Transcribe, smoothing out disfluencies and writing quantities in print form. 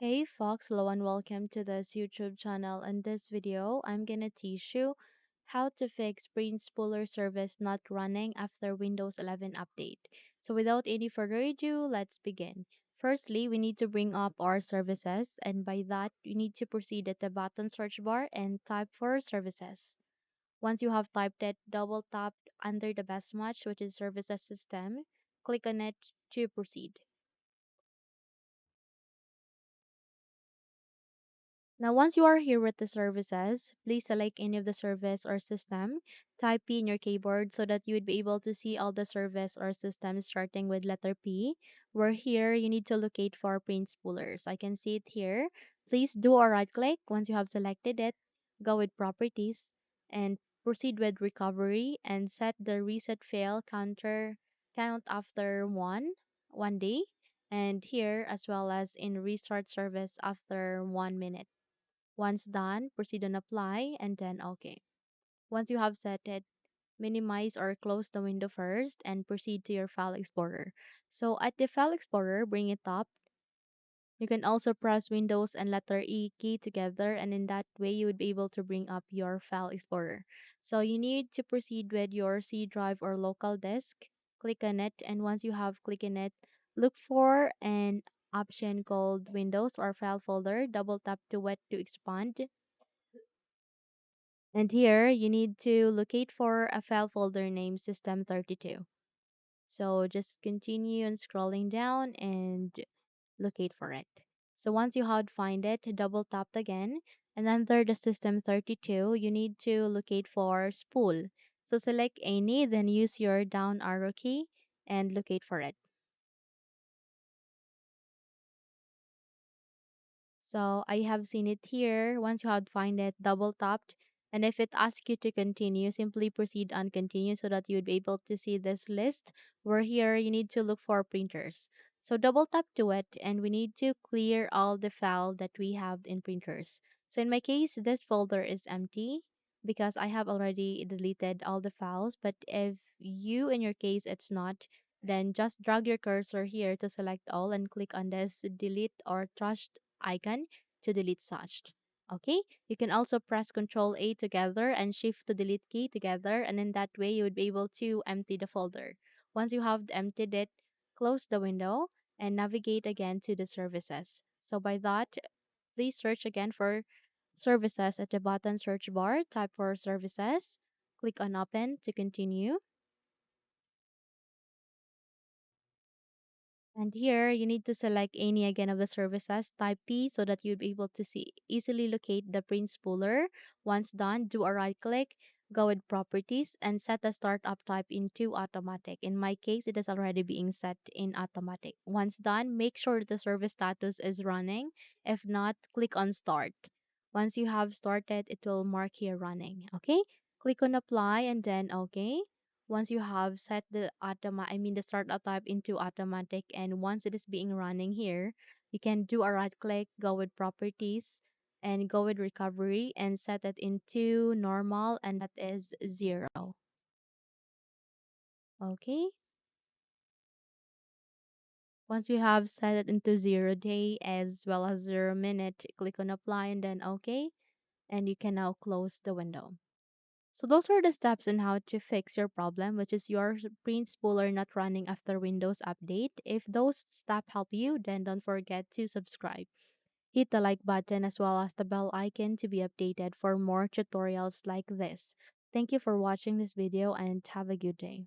Hey folks, hello and welcome to this YouTube channel. In this video, I'm gonna teach you how to fix Print Spooler service not running after Windows 11 update. So without any further ado, let's begin. Firstly, we need to bring up our services, and by that, you need to proceed at the bottom search bar and type for services. Once you have typed it, double tap under the best match, which is services system. Click on it to proceed. Now, once you are here with the services, please select any of the service or system. Type P in your keyboard so that you would be able to see all the service or systems starting with letter P. Where here, you need to locate for print spoolers. I can see it here. Please do a right click. Once you have selected it, go with properties and proceed with recovery and set the reset fail counter count after one day. And here, as well as in restart service after 1 minute. Once done, proceed on apply and then OK. Once you have set it, minimize or close the window first and proceed to your file explorer. So at the file explorer, bring it up. You can also press Windows and letter E key together, and in that way you would be able to bring up your file explorer. So you need to proceed with your C drive or local disk. Click on it, and once you have clicked on it, look for an option called Windows or file folder. Double tap to it to expand. And here you need to locate for a file folder named System32. So just continue and scrolling down and locate for it. So once you have find it, double tap again. And under the System32, you need to locate for spool. So select any, then use your down arrow key and locate for it. So I have seen it here. Once you have find it, double tapped. And if it asks you to continue, simply proceed and continue so that you would be able to see this list where here you need to look for printers. So double tap to it and we need to clear all the file that we have in printers. So in my case, this folder is empty because I have already deleted all the files. But if you in your case it's not, then just drag your cursor here to select all and click on this delete or trash icon to delete such. Okay, you can also press Ctrl A together and Shift to delete key together, and in that way you would be able to empty the folder. Once you have emptied it, close the window and navigate again to the services. So by that, please search again for services at the bottom search bar, type for services, click on open to continue. And here you need to select any again of the services, type P so that you'll be able to see easily locate the print spooler. Once done, do a right click, go with properties and set the startup type into automatic. In my case, it is already being set in automatic. Once done, make sure the service status is running. If not, click on start. Once you have started, it will mark here running. Okay? Click on apply and then okay. Once you have set the the startup type into automatic, and once it is being running here, you can do a right click, go with properties and go with recovery and set it into normal, and that is 0. Okay, once you have set it into 0 day as well as 0 minute, click on apply and then okay, and you can now close the window. So those are the steps on how to fix your problem, which is your print spooler not running after Windows update. If those steps help you, then don't forget to subscribe. Hit the like button as well as the bell icon to be updated for more tutorials like this. Thank you for watching this video and have a good day.